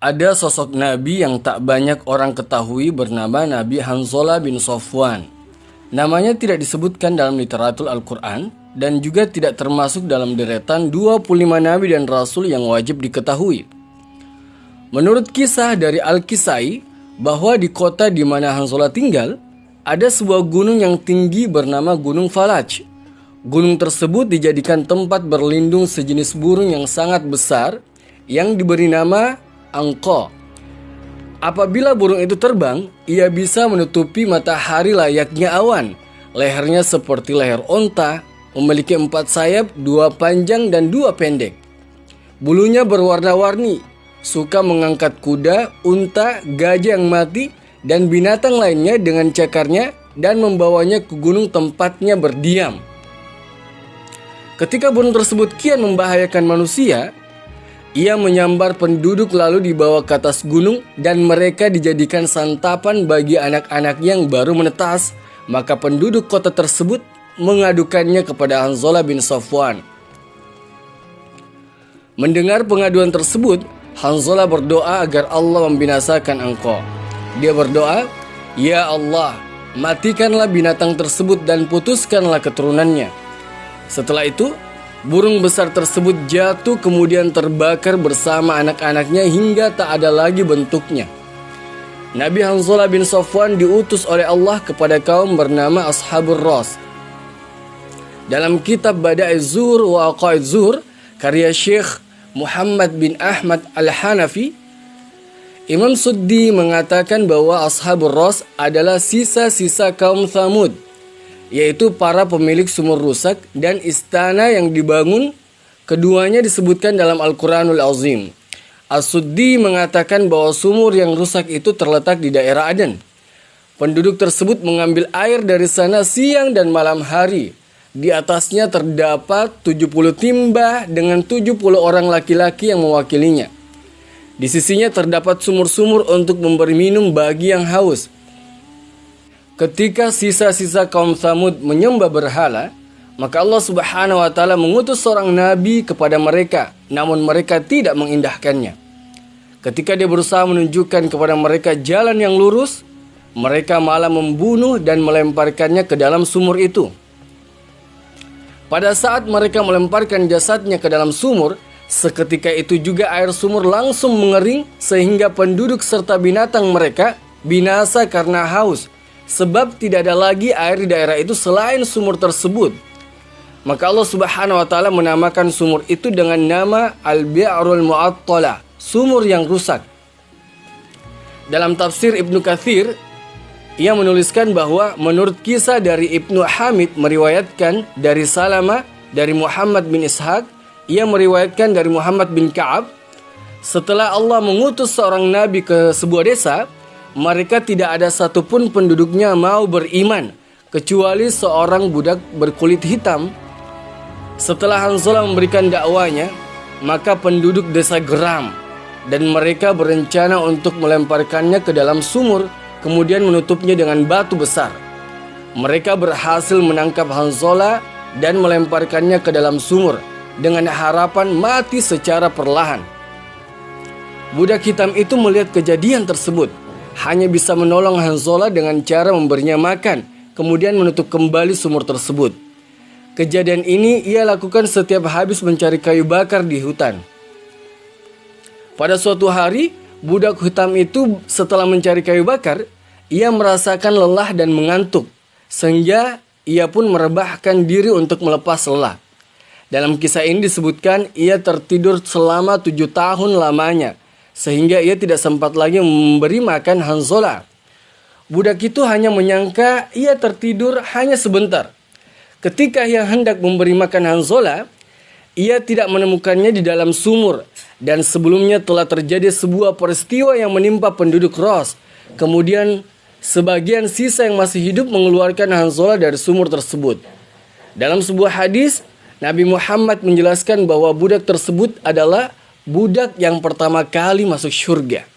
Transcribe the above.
Ada sosok Nabi yang tak banyak orang ketahui bernama Nabi Hanzalah bin Safwan. Namanya tidak disebutkan dalam literatur Al-Quran dan juga tidak termasuk dalam deretan 25 Nabi dan Rasul yang wajib diketahui. Menurut kisah dari Al-Kisai, bahwa di kota di mana Hanzalah tinggal, ada sebuah gunung yang tinggi bernama Gunung Falaj. Gunung tersebut dijadikan tempat berlindung sejenis burung yang sangat besar yang diberi nama angko. Apabila burung itu terbang, ia bisa menutupi matahari layaknya awan. Lehernya seperti leher onta, memiliki 4 sayap, 2 panjang dan 2 pendek. Bulunya berwarna-warni, suka mengangkat kuda, unta, gajah yang mati, dan binatang lainnya dengan cakarnya dan membawanya ke gunung tempatnya berdiam. Ketika burung tersebut kian membahayakan manusia, ia menyambar penduduk lalu dibawa ke atas gunung dan mereka dijadikan santapan bagi anak-anak yang baru menetas. Maka penduduk kota tersebut mengadukannya kepada Hanzalah bin Safwan. Mendengar pengaduan tersebut, Hanzalah berdoa agar Allah membinasakan engkau. Dia berdoa, "Ya Allah, matikanlah binatang tersebut dan putuskanlah keturunannya." Setelah itu, burung besar tersebut jatuh kemudian terbakar bersama anak-anaknya hingga tak ada lagi bentuknya. Nabi Hanzalah bin Safwan diutus oleh Allah kepada kaum bernama Ashabur Ras. Dalam kitab Bada'iz Zuhur wa Aqaid Zuhur, karya Syekh Muhammad bin Ahmad Al-Hanafi, Imam Suddi mengatakan bahwa Ashabur Ras adalah sisa-sisa kaum Thamud, yaitu para pemilik sumur rusak dan istana yang dibangun. Keduanya disebutkan dalam Al-Quranul Azim. As-Suddi mengatakan bahwa sumur yang rusak itu terletak di daerah Aden. Penduduk tersebut mengambil air dari sana siang dan malam hari. Di atasnya terdapat 70 timba dengan 70 orang laki-laki yang mewakilinya. Di sisinya terdapat sumur-sumur untuk memberi minum bagi yang haus. Ketika sisa-sisa kaum Tsamud menyembah berhala, maka Allah Subhanahu wa taala mengutus seorang nabi kepada mereka, namun mereka tidak mengindahkannya. Ketika dia berusaha menunjukkan kepada mereka jalan yang lurus, mereka malah membunuh dan melemparkannya ke dalam sumur itu. Pada saat mereka melemparkan jasadnya ke dalam sumur, seketika itu juga air sumur langsung mengering sehingga penduduk serta binatang mereka binasa karena haus. Sebab tidak ada lagi air di daerah itu selain sumur tersebut. Maka Allah Subhanahu wa taala menamakan sumur itu dengan nama Al-Bi'rul Mu'attalah, sumur yang rusak. Dalam tafsir Ibnu Katsir, ia menuliskan bahwa menurut kisah dari Ibnu Hamid meriwayatkan dari Salama dari Muhammad bin Ishaq, ia meriwayatkan dari Muhammad bin Ka'ab, setelah Allah mengutus seorang nabi ke sebuah desa, mereka tidak ada satupun penduduknya mau beriman kecuali seorang budak berkulit hitam. Setelah Hanzalah memberikan dakwanya, maka penduduk desa geram dan mereka berencana untuk melemparkannya ke dalam sumur, kemudian menutupnya dengan batu besar. Mereka berhasil menangkap Hanzalah dan melemparkannya ke dalam sumur dengan harapan mati secara perlahan. Budak hitam itu melihat kejadian tersebut, hanya bisa menolong Hanzalah dengan cara memberinya makan, kemudian menutup kembali sumur tersebut. Kejadian ini ia lakukan setiap habis mencari kayu bakar di hutan. Pada suatu hari, budak hitam itu setelah mencari kayu bakar, ia merasakan lelah dan mengantuk, sehingga ia pun merebahkan diri untuk melepas lelah. Dalam kisah ini disebutkan ia tertidur selama 7 tahun lamanya, sehingga ia tidak sempat lagi memberi makan Hanzalah. Budak itu hanya menyangka ia tertidur hanya sebentar. Ketika ia hendak memberi makan Hanzalah, ia tidak menemukannya di dalam sumur. Dan sebelumnya telah terjadi sebuah peristiwa yang menimpa penduduk Ras. Kemudian sebagian sisa yang masih hidup mengeluarkan Hanzalah dari sumur tersebut. Dalam sebuah hadis, Nabi Muhammad menjelaskan bahwa budak tersebut adalah budak yang pertama kali masuk surga.